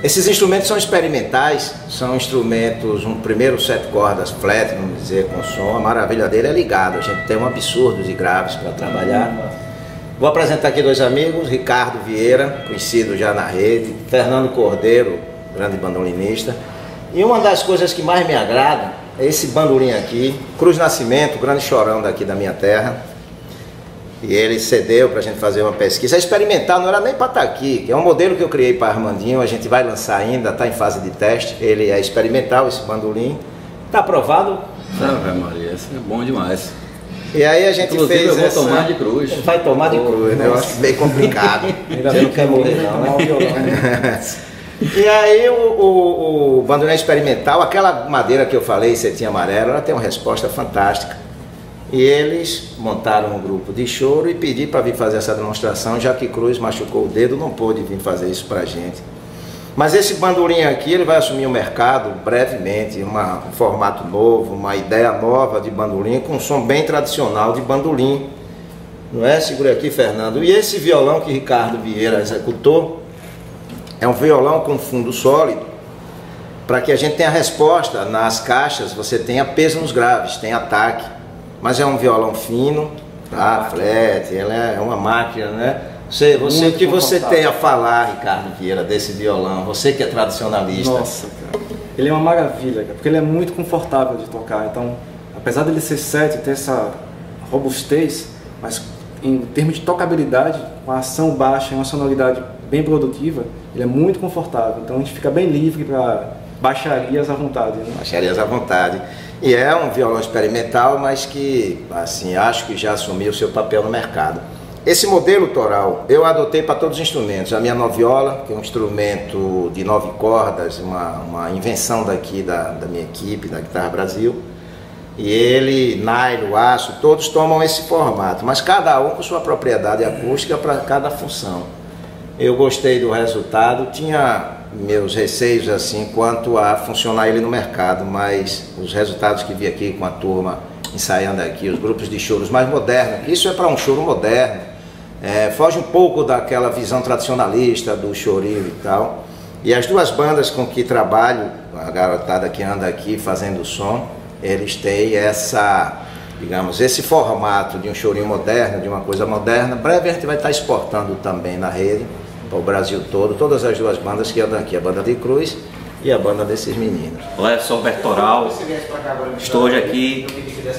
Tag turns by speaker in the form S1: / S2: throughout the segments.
S1: Esses instrumentos são experimentais, são instrumentos, um primeiro 7 cordas flat, vamos dizer, com som. A maravilha dele é ligado, a gente tem um absurdo de graves para trabalhar. Vou apresentar aqui dois amigos, Ricardo Vieira, conhecido já na rede, Fernando Cordeiro, grande bandolinista. E uma das coisas que mais me agrada é esse bandolim aqui, Cruz Nascimento, grande chorão daqui da minha terra. E ele cedeu para a gente fazer uma pesquisa. É experimental, não era nem para estar aqui, que é um modelo que eu criei para Armandinho, a gente vai lançar ainda, está em fase de teste. Ele é experimental, esse bandolim. Está aprovado?
S2: Ave Maria, isso é bom demais.
S1: E aí a gente
S2: inclusive,
S1: fez
S2: eu vou tomar de cruz.
S1: Vai tomar de cruz, né? Eu acho bem complicado.
S3: Ainda bem que não quer morrer não, né?
S1: E aí o bandolim experimental, aquela madeira que eu falei, cetim amarelo, ela tem uma resposta fantástica. E eles montaram um grupo de choro e pedi para vir fazer essa demonstração, já que Cruz machucou o dedo, não pôde vir fazer isso para a gente. Mas esse bandolim aqui, ele vai assumir o mercado brevemente, um formato novo, uma ideia nova de bandolim, com um som bem tradicional de bandolim. Não é? Segura aqui, Fernando. E esse violão que Ricardo Vieira executou, é um violão com fundo sólido, para que a gente tenha resposta nas caixas, você tenha peso nos graves, tem ataque. Mas é um violão fino, tá? Flat, ela é uma máquina, né? O que você tem a falar, Ricardo Vieira, desse violão? Você que é tradicionalista.
S3: Nossa, cara. Ele é uma maravilha, cara, porque ele é muito confortável de tocar. Então, apesar dele ser 7 e ter essa robustez, mas em termos de tocabilidade, com a ação baixa e uma sonoridade bem produtiva, ele é muito confortável. Então a gente fica bem livre para baixarias à vontade, né?
S1: Baixarias à vontade. E é um violão experimental, mas que, assim, acho que já assumiu o seu papel no mercado. Esse modelo toral eu adotei para todos os instrumentos. A minha noviola, que é um instrumento de 9 cordas, uma invenção daqui da minha equipe, da Guitarra Brasil. E ele, nylon, aço, todos tomam esse formato, mas cada um com sua propriedade acústica para cada função. Eu gostei do resultado, tinha meus receios assim quanto a funcionar ele no mercado, mas os resultados que vi aqui com a turma ensaiando aqui, os grupos de choros mais modernos, isso é para um choro moderno, foge um pouco daquela visão tradicionalista do chorinho e tal. E as duas bandas com que trabalho, a garotada que anda aqui fazendo som, eles têm essa, digamos, esse formato de um chorinho moderno, de uma coisa moderna. Breve a gente vai estar exportando também na rede, para o Brasil todo, todas as duas bandas que andam aqui, a banda de Cruz e a banda desses meninos.
S2: Olá, eu sou o Bertoral, estou hoje aqui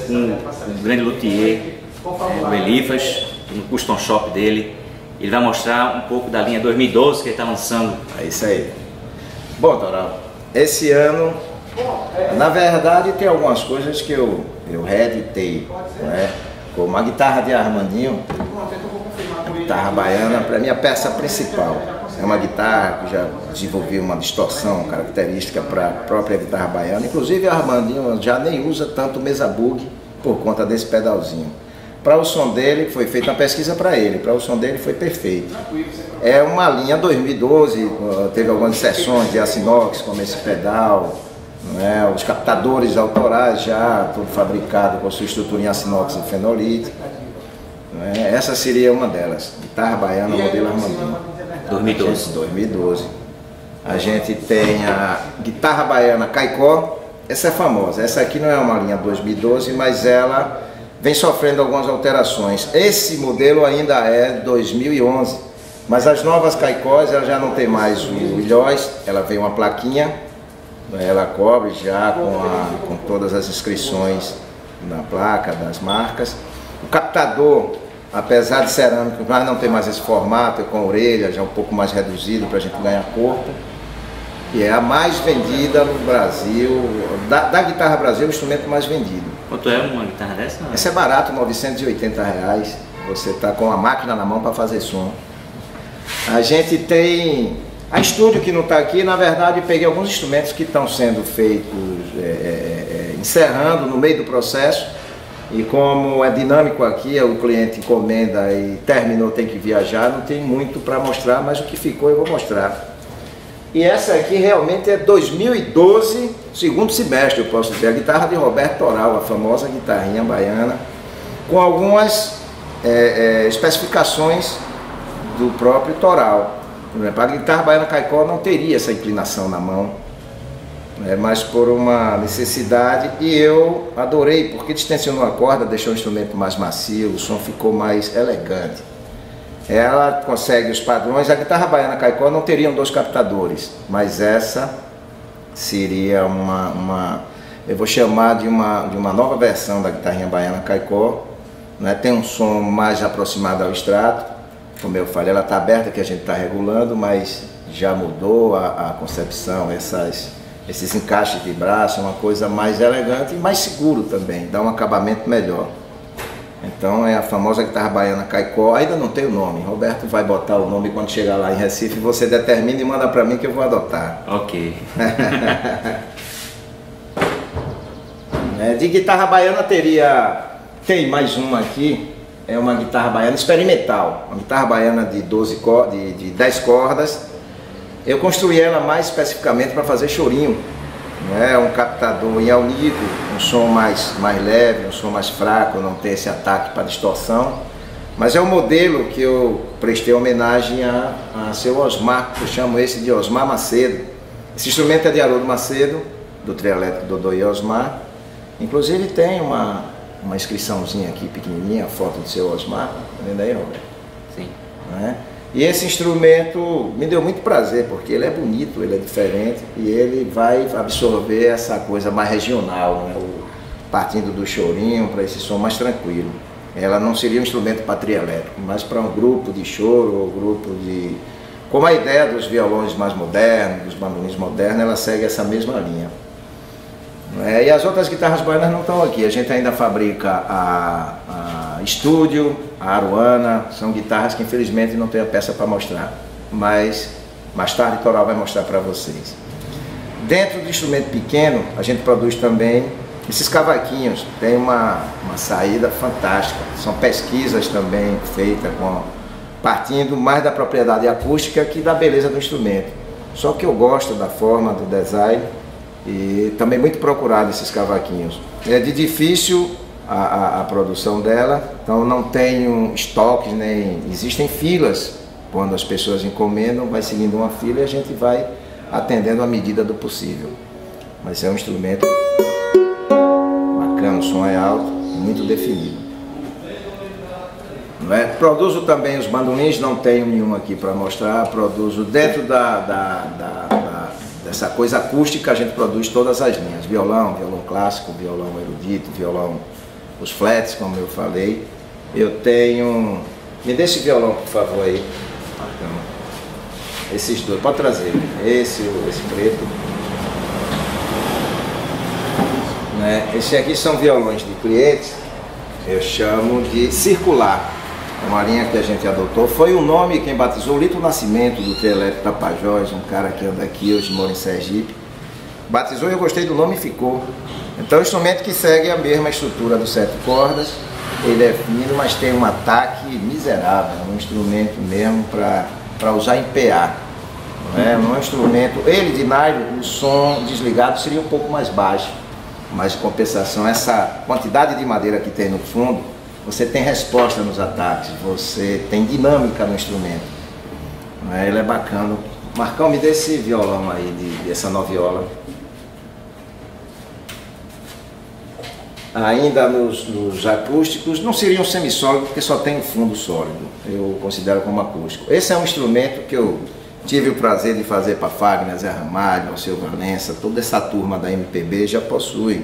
S2: com um grande luthier, o Elifas, no custom shop dele. Ele vai mostrar um pouco da linha 2012 que ele está lançando.
S1: É isso aí. Bom, Toral, esse ano, na verdade, tem algumas coisas que eu reeditei, né? Pô, uma guitarra de Armandinho, a guitarra baiana, para mim, é a peça principal. É uma guitarra que já desenvolveu uma distorção característica para a própria guitarra baiana. Inclusive, a Armandinho já nem usa tanto mesa bug por conta desse pedalzinho. Para o som dele, foi feita uma pesquisa para ele, para o som dele foi perfeito. É uma linha 2012, teve algumas sessões de aço inox, como esse pedal, né? Os captadores autorais já, tudo fabricado com sua estrutura em aço inox e fenolite. Né? Essa seria uma delas, guitarra baiana modelo Armandinho. 2012. A gente tem a guitarra baiana Caicó, essa é famosa, essa aqui não é uma linha 2012, mas ela vem sofrendo algumas alterações. Esse modelo ainda é 2011, mas as novas Caicós ela já não tem mais o ilhós, ela vem uma plaquinha, ela cobre já com todas as inscrições na placa, das marcas. O captador, apesar de cerâmico, mas não tem mais esse formato, é com orelha, já um pouco mais reduzido para a gente ganhar corpo. E é a mais vendida no Brasil, da guitarra Brasil, o instrumento mais vendido.
S2: Quanto é uma guitarra dessa?
S1: Essa é barato, R$980. Você está com a máquina na mão para fazer som. A gente tem a estúdio que não está aqui, na verdade peguei alguns instrumentos que estão sendo feitos, encerrando no meio do processo. E como é dinâmico aqui, o cliente encomenda e terminou, tem que viajar, não tem muito para mostrar, mas o que ficou eu vou mostrar. E essa aqui realmente é 2012, segundo semestre, eu posso dizer, a guitarra de Roberto Toral, a famosa guitarrinha baiana, com algumas especificações do próprio Toral. Por exemplo, a guitarra baiana Caicó não teria essa inclinação na mão, mas por uma necessidade, e eu adorei, porque distensionou a corda, deixou o instrumento mais macio, o som ficou mais elegante. Ela consegue os padrões. A guitarra baiana Caicó não teriam 2 captadores, mas essa seria eu vou chamar de uma nova versão da guitarrinha baiana Caicó, né? Tem um som mais aproximado ao extrato, como eu falei, ela está aberta que a gente está regulando, mas já mudou a concepção, esses encaixes de braço, uma coisa mais elegante e mais seguro também, dá um acabamento melhor. Então é a famosa guitarra baiana Caicó, ainda não tem o nome, Roberto vai botar o nome quando chegar lá em Recife, você determina e manda para mim que eu vou adotar.
S2: Ok.
S1: De guitarra baiana tem mais uma aqui, é uma guitarra baiana experimental, uma guitarra baiana de 10 cordas. Eu construí ela mais especificamente para fazer chorinho. Um captador em alnico, um som mais leve, um som mais fraco, não tem esse ataque para distorção. Mas é um modelo que eu prestei homenagem a seu Osmar, que eu chamo esse de Osmar Macedo. Esse instrumento é de Haroldo Macedo, do trio elétrico Dodô e Osmar. Inclusive tem uma inscriçãozinha aqui pequenininha, a foto do seu Osmar. Tá vendo aí, Roberto?
S2: Sim.
S1: E esse instrumento me deu muito prazer, porque ele é bonito, ele é diferente e ele vai absorver essa coisa mais regional, partindo do chorinho para esse som mais tranquilo. Ela não seria um instrumento para trio elétrico, mas para um grupo de choro ou grupo de... Como a ideia dos violões mais modernos, dos bandolins modernos, ela segue essa mesma linha. E as outras guitarras baianas não estão aqui, a gente ainda fabrica a Estúdio, a Aruana, são guitarras que infelizmente não tem a peça para mostrar, mas mais tarde o Toral vai mostrar para vocês. Dentro do instrumento pequeno, a gente produz também esses cavaquinhos, tem uma saída fantástica, são pesquisas também feitas partindo mais da propriedade acústica que da beleza do instrumento. Só que eu gosto da forma, do design, e também muito procurado esses cavaquinhos. É de difícil a produção dela, então não tem estoques, nem existem filas. Quando as pessoas encomendam, vai seguindo uma fila e a gente vai atendendo à medida do possível. Mas é um instrumento bacana, o som é alto, muito definido. Produzo também os bandolins, não tenho nenhum aqui para mostrar, produzo dentro dessa coisa acústica, a gente produz todas as linhas, violão clássico, violão erudito, os flats, como eu falei. Eu tenho... Me dê esse violão, por favor, aí. Esses dois, pode trazer. Esse preto. Esse aqui são violões de clientes. eu chamo de circular. É uma linha que a gente adotou. Foi o nome quem batizou, o Lito Nascimento, do Trio Elétrico Tapajós, um cara que anda aqui, hoje mora em Sergipe. Batizou e eu gostei do nome e ficou. Então é um instrumento que segue a mesma estrutura do 7 cordas. Ele é fino, mas tem um ataque miserável. É um instrumento mesmo para usar em PA. Não é um instrumento, ele de nylon, o som desligado seria um pouco mais baixo. Mas em compensação, essa quantidade de madeira que tem no fundo, você tem resposta nos ataques, você tem dinâmica no instrumento. Ele é bacana. Marcão, me dê esse violão aí, dessa noviola. Ainda nos acústicos, não seria um semissólido porque só tem um fundo sólido, eu considero como acústico. Esse é um instrumento que eu tive o prazer de fazer para Fagner, Zé Ramalho, Alceu Valença, toda essa turma da MPB já possui.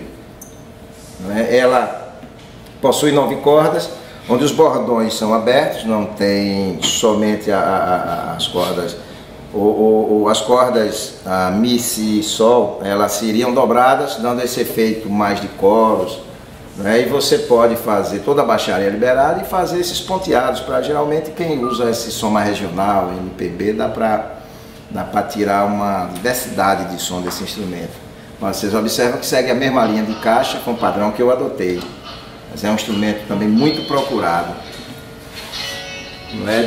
S1: Ela possui 9 cordas, onde os bordões são abertos, não tem somente as cordas, as cordas Mi, Si, Sol, elas seriam dobradas, dando esse efeito mais de coros. E você pode fazer toda a baixaria liberada e fazer esses ponteados, para geralmente quem usa esse som mais regional, MPB, dá para tirar uma diversidade de som desse instrumento. Mas vocês observam que segue a mesma linha de caixa com o padrão que eu adotei. Mas é um instrumento também muito procurado.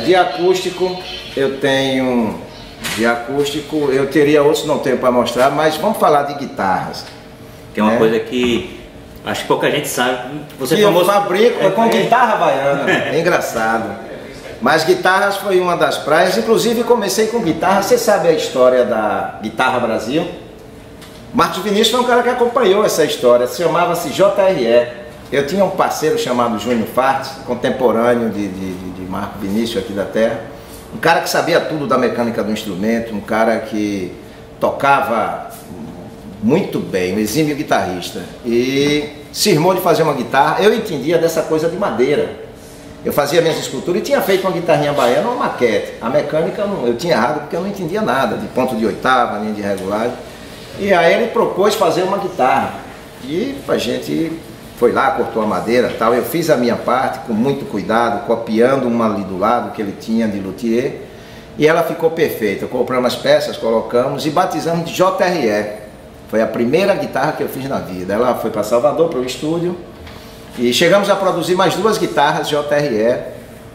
S1: De acústico, eu tenho... De acústico, eu teria outros, não tenho para mostrar, mas vamos falar de guitarras.
S2: Que é uma coisa que acho que pouca gente sabe.
S1: Você que eu fabrico com guitarra baiana. É engraçado. Mas guitarras foi uma das praias. Inclusive comecei com guitarra. Você sabe a história da Guitarra Brasil? Marcos Vinícius foi um cara que acompanhou essa história. Chamava-se JRE. Eu tinha um parceiro chamado Júnior Fartes, contemporâneo de Marcos Vinícius aqui da terra. Um cara que sabia tudo da mecânica do instrumento, um cara que tocava muito bem, um exímio guitarrista. E cismou de fazer uma guitarra. Eu entendia dessa coisa de madeira. Eu fazia minhas esculturas e tinha feito uma guitarrinha baiana, uma maquete. A mecânica eu tinha errado porque eu não entendia nada, de ponto de oitava, nem de regulagem. E aí ele propôs fazer uma guitarra. E a gente foi lá, cortou a madeira e tal. Eu fiz a minha parte com muito cuidado, copiando uma ali do lado que ele tinha de luthier. E ela ficou perfeita. Compramos as peças, colocamos e batizamos de JRE. Foi a primeira guitarra que eu fiz na vida. Ela foi para Salvador, para o estúdio. E chegamos a produzir mais 2 guitarras JRE.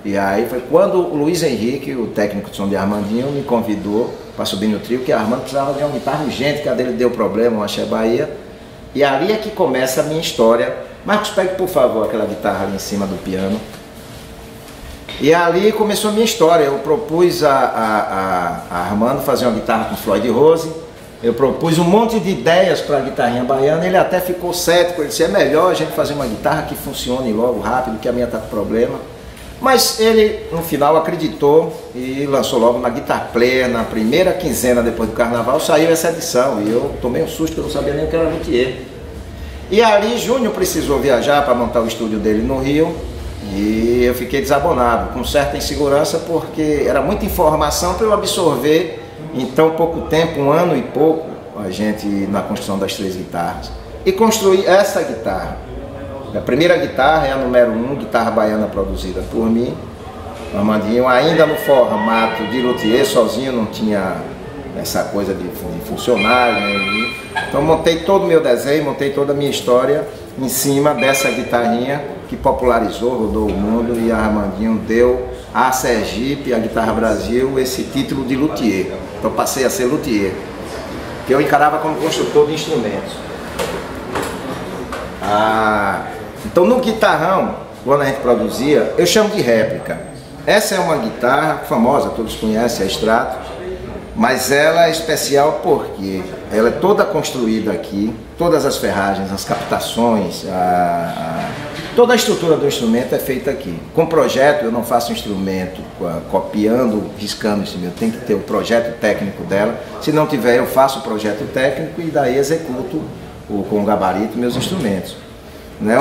S1: E aí foi quando o Luiz Henrique, o técnico de som de Armandinho, me convidou para subir no trio, que a Armando precisava de uma guitarra urgente, que a dele deu problema, uma Axé Bahia. E ali é que começa a minha história. Marcos, pegue por favor aquela guitarra ali em cima do piano. E ali começou a minha história. Eu propus a Armando fazer uma guitarra com Floyd Rose. Eu propus um monte de ideias para a guitarrinha baiana. Ele até ficou cético. Ele disse, é melhor a gente fazer uma guitarra que funcione logo, rápido, que a minha está com problema. Mas ele, no final, acreditou e lançou logo na Guitar Player. Na primeira quinzena depois do carnaval saiu essa edição. E eu tomei um susto, eu não sabia nem o que era luthier. E ali Júnior precisou viajar para montar o estúdio dele no Rio. E eu fiquei desabonado, com certa insegurança, porque era muita informação para eu absorver em tão pouco tempo, 1 ano e pouco, a gente na construção das 3 guitarras. E construí essa guitarra. A primeira guitarra é a número 1, guitarra baiana produzida por mim. O Armandinho ainda no formato de luthier, sozinho, não tinha essa coisa de funcionário. Né? Então montei todo o meu desenho, montei toda a minha história em cima dessa guitarrinha que popularizou, rodou o mundo, e a Armandinho deu a Sergipe, a Guitarra Brasil, esse título de luthier. Então passei a ser luthier, que eu encarava como construtor de instrumentos. Então no guitarrão, quando a gente produzia, eu chamo de réplica. Essa é uma guitarra famosa, todos conhecem, a Strato, mas ela é especial porque ela é toda construída aqui, todas as ferragens, as captações, toda a estrutura do instrumento é feita aqui. Com projeto, eu não faço instrumento copiando, riscando o instrumento, tem que ter o projeto técnico dela. Se não tiver, eu faço o projeto técnico e daí executo com o gabarito meus instrumentos.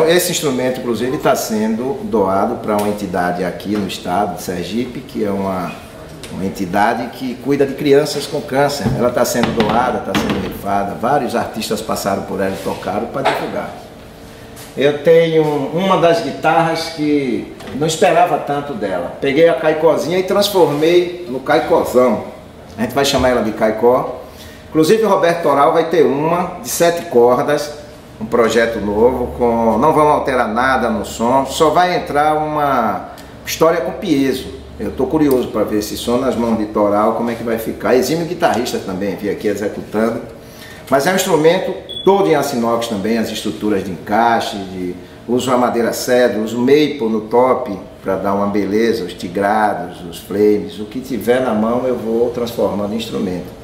S1: Esse instrumento, inclusive, está sendo doado para uma entidade aqui no estado de Sergipe, que é uma entidade que cuida de crianças com câncer. Ela está sendo doada, está sendo rifada, vários artistas passaram por ela e tocaram para divulgar. eu tenho uma das guitarras que não esperava tanto dela. Peguei a caicozinha e transformei no caicozão. A gente vai chamar ela de caicó. Inclusive o Roberto Toral vai ter uma de 7 cordas, um projeto novo, não vamos alterar nada no som, só vai entrar uma história com piezo. Eu estou curioso para ver esse som nas mãos de Toral, como é que vai ficar. Exímio guitarrista também, vi aqui executando. Mas é um instrumento todo em aço inox também, as estruturas de encaixe, uso a madeira cedro, uso maple no top para dar uma beleza, os tigrados, os flames, o que tiver na mão eu vou transformando em instrumento.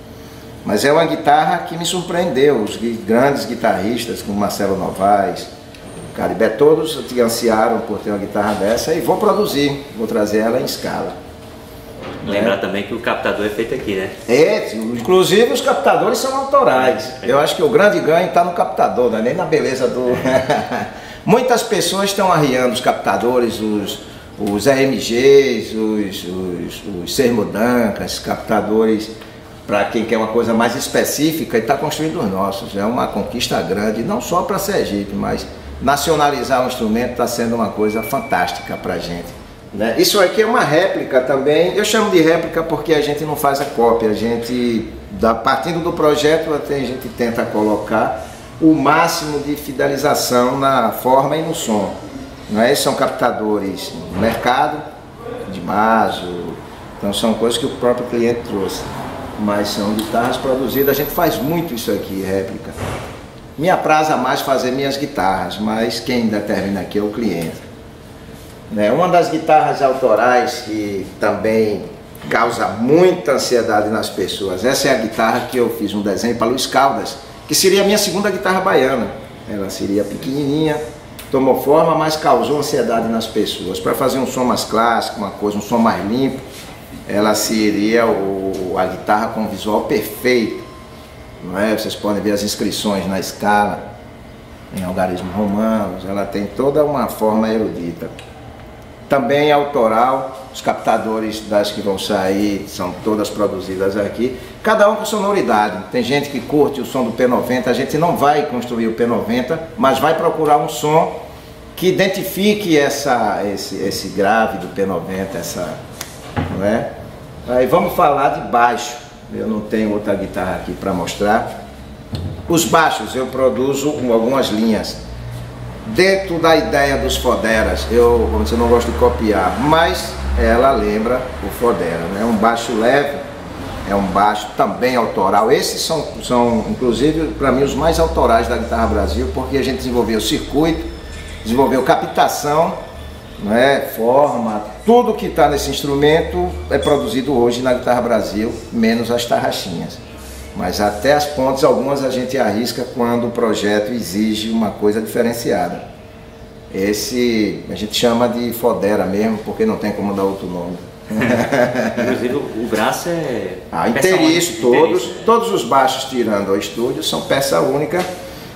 S1: Mas é uma guitarra que me surpreendeu, os grandes guitarristas como Marcelo Novaes, Caribé, todos te ansiaram por ter uma guitarra dessa e vou produzir, vou trazer ela em escala.
S2: Lembrar também que o captador é feito aqui, né?
S1: Inclusive os captadores são autorais. Eu acho que o grande ganho está no captador, não é nem na beleza do... Muitas pessoas estão arriando os captadores, os AMGs, os Sermodancas, captadores para quem quer uma coisa mais específica e está construindo os nossos. É uma conquista grande, não só para Sergipe, mas nacionalizar o instrumento está sendo uma coisa fantástica para a gente. Né? Isso aqui é uma réplica também, eu chamo de réplica porque a gente não faz a cópia, a gente, partindo do projeto, a gente tenta colocar o máximo de fidelização na forma e no som. Não é? São captadores no mercado, de Maso, então são coisas que o próprio cliente trouxe, mas são guitarras produzidas, a gente faz muito isso aqui, réplica. Me apraza mais fazer minhas guitarras, mas quem determina aqui é o cliente. Uma das guitarras autorais que também causa muita ansiedade nas pessoas, essa é a guitarra que eu fiz um desenho para Luiz Caldas, que seria a minha segunda guitarra baiana. Ela seria pequenininha, tomou forma, mas causou ansiedade nas pessoas. Para fazer um som mais clássico, um som mais limpo, ela seria a guitarra com visual perfeito. Não é? Vocês podem ver as inscrições na escala, em algarismos romanos, ela tem toda uma forma erudita. Também autoral, os captadores das que vão sair são todas produzidas aqui, cada um com sonoridade. Tem gente que curte o som do P90, a gente não vai construir o P90, mas vai procurar um som que identifique esse grave do P90, não é? Aí vamos falar de baixo, eu não tenho outra guitarra aqui para mostrar. Os baixos eu produzo algumas linhas. Dentro da ideia dos Foderas, eu não gosto de copiar, mas ela lembra o Fodera, né? Um baixo leve, é um baixo também autoral. Esses são inclusive, para mim, os mais autorais da Guitarra Brasil, porque a gente desenvolveu circuito, desenvolveu captação, não é? Forma, tudo que está nesse instrumento é produzido hoje na Guitarra Brasil, menos as tarraxinhas. Mas até as pontes, algumas a gente arrisca quando o projeto exige uma coisa diferenciada. Esse a gente chama de Fodera mesmo, porque não tem como dar outro nome.
S2: Inclusive o braço é...
S1: inteiriço, todos os baixos tirando o estúdio são peça única.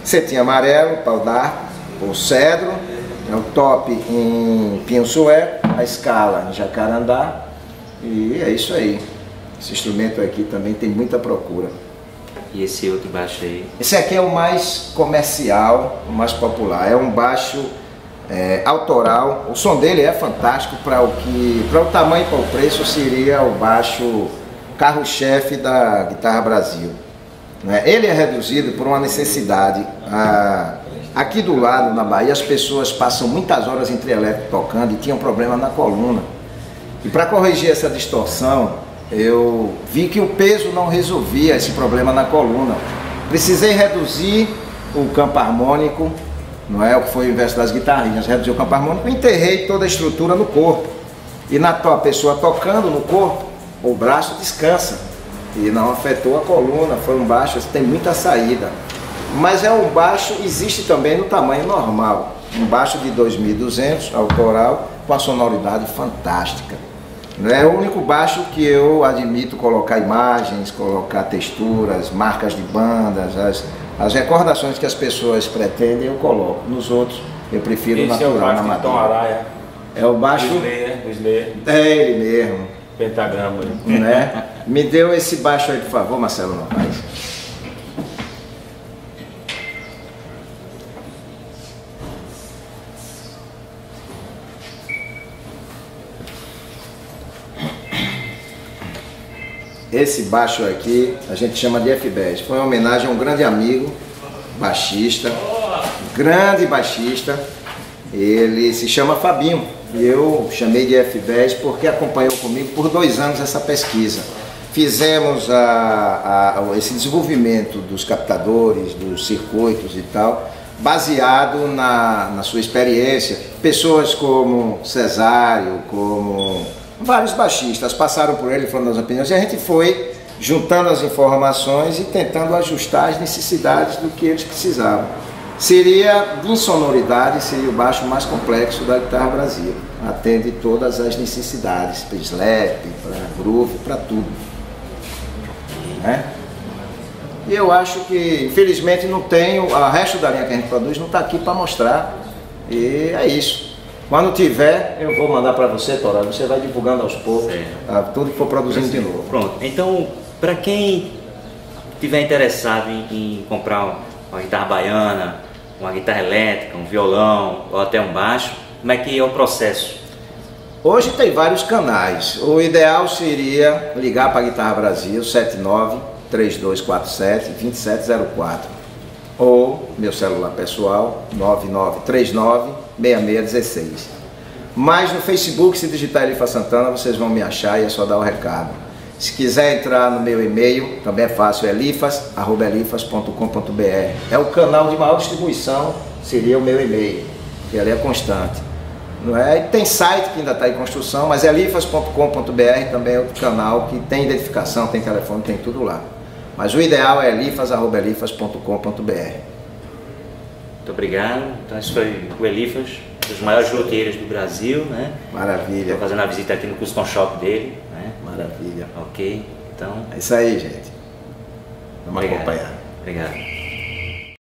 S1: Cetim amarelo, pau d'arco, o cedro, o top em pinho sueco, a escala em jacarandá, e é isso aí. Esse instrumento aqui também tem muita procura.
S2: E esse outro baixo aí?
S1: Esse aqui é o mais comercial, o mais popular. É um baixo autoral. O som dele é fantástico para o tamanho e para o preço seria o baixo carro-chefe da Guitarra Brasil. Ele é reduzido por uma necessidade. Aqui do lado, na Bahia, as pessoas passam muitas horas em trio elétrico tocando e tinham problema na coluna. E para corrigir essa distorção, eu vi que o peso não resolvia esse problema na coluna. Precisei reduzir o campo harmônico, não é o que foi o inverso das guitarrinhas, reduzir o campo harmônico e enterrei toda a estrutura no corpo. E a pessoa tocando no corpo, o braço descansa e não afetou a coluna. Foi um baixo, tem muita saída. Mas é um baixo, existe também no tamanho normal. Um baixo de 2.200, autoral, com a sonoridade fantástica. É o único baixo que eu admito colocar imagens, colocar texturas, marcas de bandas, as recordações que as pessoas pretendem eu coloco. Nos outros eu prefiro natural na madeira. É o baixo do Slayer. É ele mesmo.
S4: Pentagrama.
S1: Né? Me deu esse baixo aí, por favor, Marcelo Novaes. Esse baixo aqui a gente chama de F-Bass. Foi uma homenagem a um grande amigo, baixista, grande baixista. Ele se chama Fabinho e eu chamei de F-Bass porque acompanhou comigo por 2 anos essa pesquisa. Fizemos esse desenvolvimento dos captadores, dos circuitos e tal, baseado na sua experiência. Pessoas como Cesário, como vários baixistas passaram por ele falando das opiniões e a gente foi juntando as informações e tentando ajustar as necessidades do que eles precisavam. Seria, em sonoridade, seria o baixo mais complexo da guitarra Brasil. Atende todas as necessidades, para slap, para groove, para tudo. Né? E eu acho que, infelizmente, não tem, o resto da linha que a gente produz não está aqui para mostrar. E é isso. Quando tiver, eu vou mandar para você, Toró. Você vai divulgando aos poucos, tudo que for produzindo de novo.
S2: Pronto. Então, para quem estiver interessado em comprar uma guitarra baiana, uma guitarra elétrica, um violão ou até um baixo, como é que é o processo?
S1: Hoje tem vários canais. O ideal seria ligar para a Guitarra Brasil 79-3247-2704 ou meu celular pessoal 9939-6616. Mas no Facebook, se digitar Elifas Santana, vocês vão me achar e é só dar o recado. Se quiser entrar no meu e-mail, também é fácil, elifas@elifas.com.br. É o canal de maior distribuição, seria o meu e-mail, que ali é constante. Não é? E tem site que ainda está em construção, mas elifas.com.br também é outro canal que tem identificação, tem telefone, tem tudo lá. Mas o ideal é elifas@elifas.com.br.
S2: Muito obrigado. Então esse foi o Elifas, um dos maiores luthiers do Brasil, né?
S1: Maravilha.
S2: Estou fazendo a visita aqui no Custom Shop dele, né?
S1: Maravilha.
S2: Ok, então...
S1: É isso aí, gente. Vamos acompanhar.
S2: Obrigado.